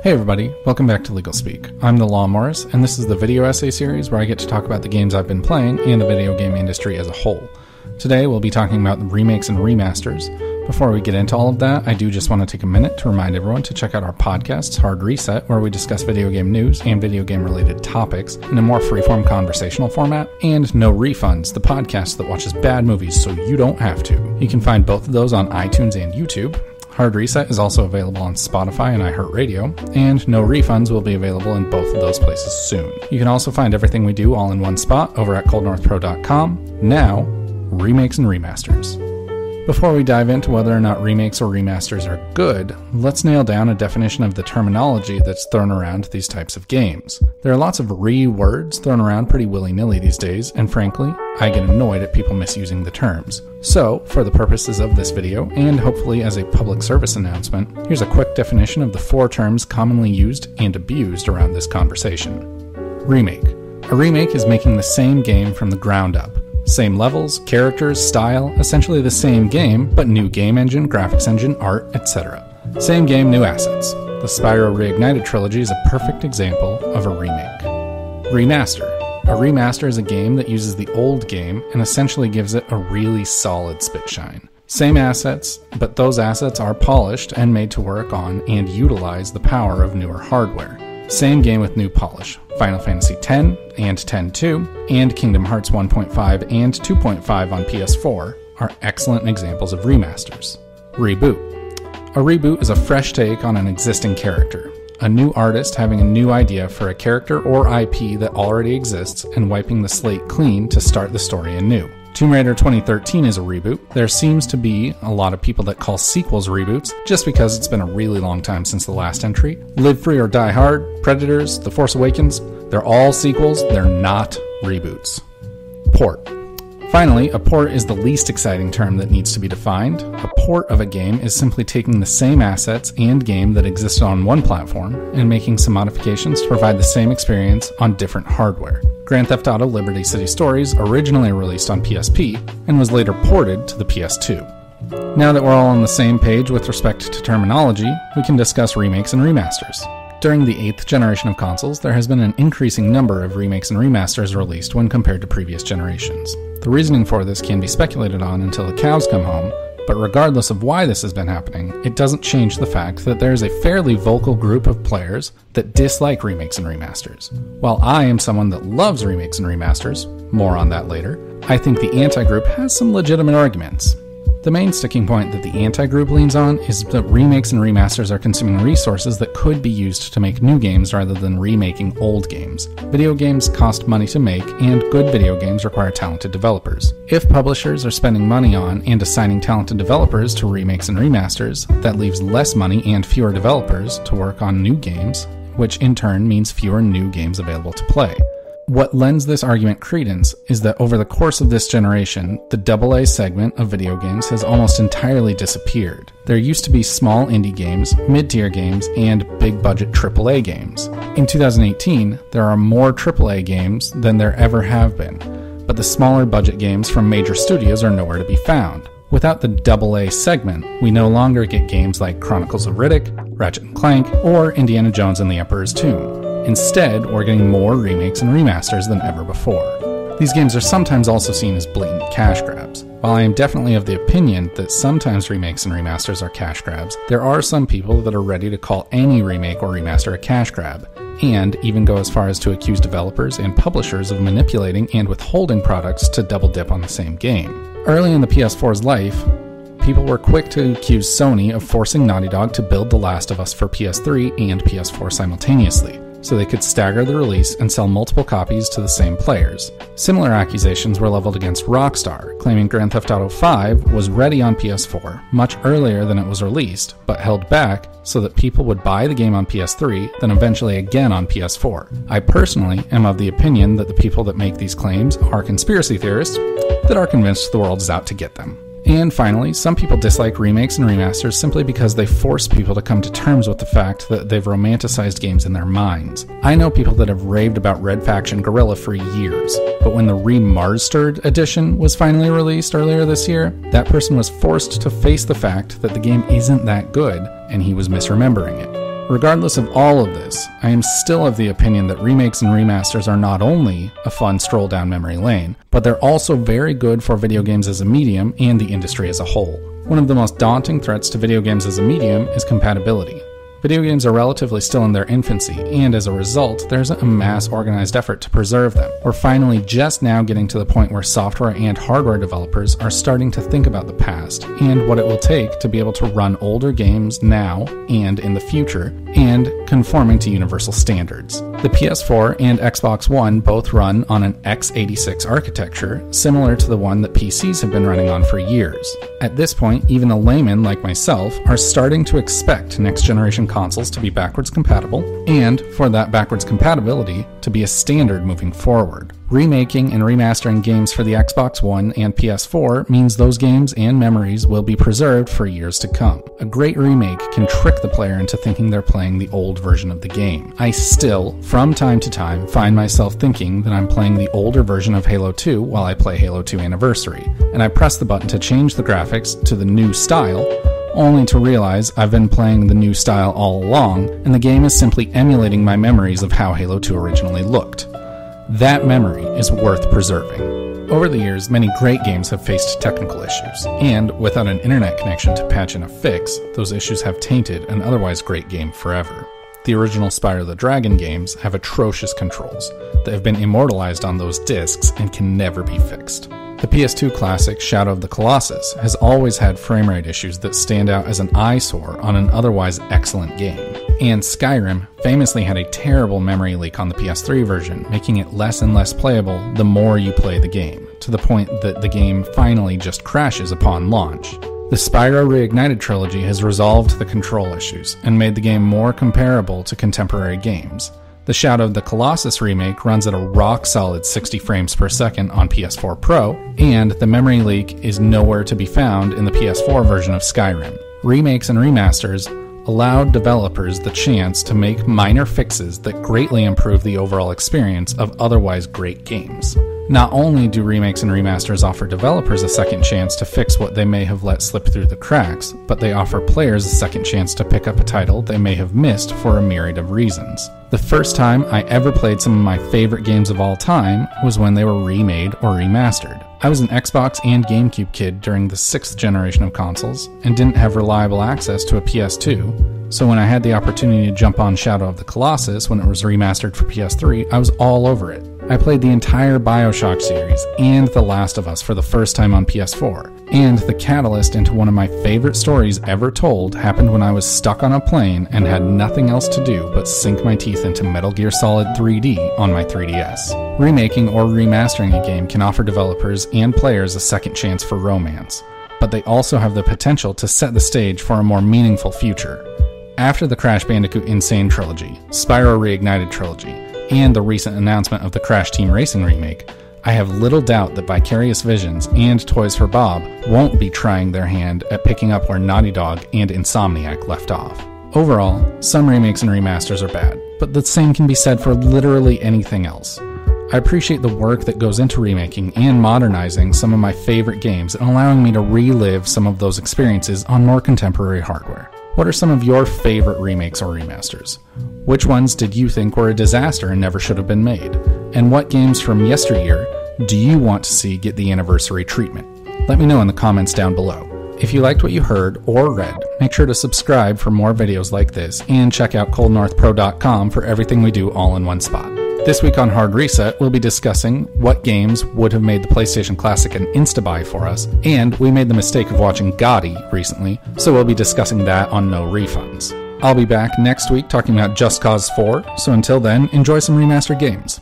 Hey everybody, welcome back to LegalSpeak. I'm the Law Morris, and this is the video essay series where I get to talk about the games I've been playing and the video game industry as a whole. Today we'll be talking about the remakes and remasters. Before we get into all of that, I do just want to take a minute to remind everyone to check out our podcasts, HardReset, where we discuss video game news and video game related topics in a more freeform conversational format, and NoRefunds, the podcast that watches bad movies so you don't have to. You can find both of those on iTunes and YouTube. HardReset is also available on Spotify and iHeartRadio, and NoRefunds will be available in both of those places soon. You can also find everything we do all in one spot over at coldnorthpro.com. Now, remakes and remasters. Before we dive into whether or not remakes or remasters are good, let's nail down a definition of the terminology that's thrown around these types of games. There are lots of words thrown around pretty willy-nilly these days, and frankly, I get annoyed at people misusing the terms. So, for the purposes of this video, and hopefully as a public service announcement, here's a quick definition of the 4 terms commonly used and abused around this conversation. Remake. A remake is making the same game from the ground up. Same levels, characters, style, essentially the same game, but new game engine, graphics engine, art, etc. Same game, new assets. The Spyro Reignited trilogy is a perfect example of a remake. Remaster. A remaster is a game that uses the old game and essentially gives it a really solid spit shine. Same assets, but those assets are polished and made to work on and utilize the power of newer hardware. Same game with new polish. Final Fantasy X and X-2 and Kingdom Hearts 1.5 and 2.5 on PS4 are excellent examples of remasters. Reboot. A reboot is a fresh take on an existing character. A new artist having a new idea for a character or IP that already exists and wiping the slate clean to start the story anew. Tomb Raider 2013 is a reboot. There seems to be a lot of people that call sequels reboots just because it's been a really long time since the last entry. Live Free or Die Hard, Predators, The Force Awakens, they're all sequels, they're not reboots. Port. Finally, a port is the least exciting term that needs to be defined. A port of a game is simply taking the same assets and game that existed on one platform and making some modifications to provide the same experience on different hardware. Grand Theft Auto Liberty City Stories originally released on PSP and was later ported to the PS2. Now that we're all on the same page with respect to terminology, we can discuss remakes and remasters. During the 8th generation of consoles, there has been an increasing number of remakes and remasters released when compared to previous generations. The reasoning for this can be speculated on until the cows come home, but regardless of why this has been happening, it doesn't change the fact that there is a fairly vocal group of players that dislike remakes and remasters. While I am someone that loves remakes and remasters, more on that later, I think the anti-group has some legitimate arguments. The main sticking point that the anti-group leans on is that remakes and remasters are consuming resources that could be used to make new games rather than remaking old games. Video games cost money to make, and good video games require talented developers. If publishers are spending money on and assigning talented developers to remakes and remasters, that leaves less money and fewer developers to work on new games, which in turn means fewer new games available to play. What lends this argument credence is that over the course of this generation, the AA segment of video games has almost entirely disappeared. There used to be small indie games, mid-tier games, and big-budget AAA games. In 2018, there are more AAA games than there ever have been, but the smaller budget games from major studios are nowhere to be found. Without the AA segment, we no longer get games like Chronicles of Riddick, Ratchet & Clank, or Indiana Jones and the Emperor's Tomb. Instead, we're getting more remakes and remasters than ever before. These games are sometimes also seen as blatant cash grabs. While I am definitely of the opinion that sometimes remakes and remasters are cash grabs, there are some people that are ready to call any remake or remaster a cash grab, and even go as far as to accuse developers and publishers of manipulating and withholding products to double dip on the same game. Early in the PS4's life, people were quick to accuse Sony of forcing Naughty Dog to build The Last of Us for PS3 and PS4 simultaneously, so they could stagger the release and sell multiple copies to the same players. Similar accusations were leveled against Rockstar, claiming Grand Theft Auto V was ready on PS4 much earlier than it was released, but held back so that people would buy the game on PS3, then eventually again on PS4. I personally am of the opinion that the people that make these claims are conspiracy theorists that are convinced the world is out to get them. And finally, some people dislike remakes and remasters simply because they force people to come to terms with the fact that they've romanticized games in their minds. I know people that have raved about Red Faction Guerrilla for years, but when the remastered edition was finally released earlier this year, that person was forced to face the fact that the game isn't that good, and he was misremembering it. Regardless of all of this, I am still of the opinion that remakes and remasters are not only a fun stroll down memory lane, but they're also very good for video games as a medium and the industry as a whole. One of the most daunting threats to video games as a medium is compatibility. Video games are relatively still in their infancy, and as a result, there's a mass organized effort to preserve them. We're finally just now getting to the point where software and hardware developers are starting to think about the past and what it will take to be able to run older games now and in the future, and conforming to universal standards. The PS4 and Xbox One both run on an x86 architecture, similar to the one that PCs have been running on for years. At this point, even a layman like myself are starting to expect next-generation consoles to be backwards compatible, and for that backwards compatibility to be a standard moving forward. Remaking and remastering games for the Xbox One and PS4 means those games and memories will be preserved for years to come. A great remake can trick the player into thinking they're playing the old version of the game. I still, from time to time, find myself thinking that I'm playing the older version of Halo 2 while I play Halo 2 Anniversary, and I press the button to change the graphics to the new style, only to realize I've been playing the new style all along, and the game is simply emulating my memories of how Halo 2 originally looked. That memory is worth preserving. Over the years, many great games have faced technical issues, and without an internet connection to patch in a fix, those issues have tainted an otherwise great game forever. The original Spyro the Dragon games have atrocious controls that have been immortalized on those discs and can never be fixed. The PS2 classic Shadow of the Colossus has always had framerate issues that stand out as an eyesore on an otherwise excellent game. And Skyrim famously had a terrible memory leak on the PS3 version, making it less and less playable the more you play the game, to the point that the game finally just crashes upon launch. The Spyro Reignited trilogy has resolved the control issues and made the game more comparable to contemporary games. The Shadow of the Colossus remake runs at a rock-solid 60 frames per second on PS4 Pro, and the memory leak is nowhere to be found in the PS4 version of Skyrim. Remakes and remasters allowed developers the chance to make minor fixes that greatly improve the overall experience of otherwise great games. Not only do remakes and remasters offer developers a second chance to fix what they may have let slip through the cracks, but they offer players a second chance to pick up a title they may have missed for a myriad of reasons. The first time I ever played some of my favorite games of all time was when they were remade or remastered. I was an Xbox and GameCube kid during the 6th generation of consoles, and didn't have reliable access to a PS2, so when I had the opportunity to jump on Shadow of the Colossus when it was remastered for PS3, I was all over it. I played the entire BioShock series and The Last of Us for the first time on PS4, and the catalyst into one of my favorite stories ever told happened when I was stuck on a plane and had nothing else to do but sink my teeth into Metal Gear Solid 3D on my 3DS. Remaking or remastering a game can offer developers and players a second chance for romance, but they also have the potential to set the stage for a more meaningful future. After the Crash Bandicoot Insane trilogy, Spyro Reignited trilogy, and the recent announcement of the Crash Team Racing remake, I have little doubt that Vicarious Visions and Toys for Bob won't be trying their hand at picking up where Naughty Dog and Insomniac left off. Overall, some remakes and remasters are bad, but the same can be said for literally anything else. I appreciate the work that goes into remaking and modernizing some of my favorite games and allowing me to relive some of those experiences on more contemporary hardware. What are some of your favorite remakes or remasters? Which ones did you think were a disaster and never should have been made? And what games from yesteryear do you want to see get the anniversary treatment? Let me know in the comments down below. If you liked what you heard or read, make sure to subscribe for more videos like this, and check out coldnorthpro.com for everything we do all in one spot. This week on Hard Reset, we'll be discussing what games would have made the PlayStation Classic an insta-buy for us, and we made the mistake of watching Gotti recently, so we'll be discussing that on No Refunds. I'll be back next week talking about Just Cause 4, so until then, enjoy some remastered games.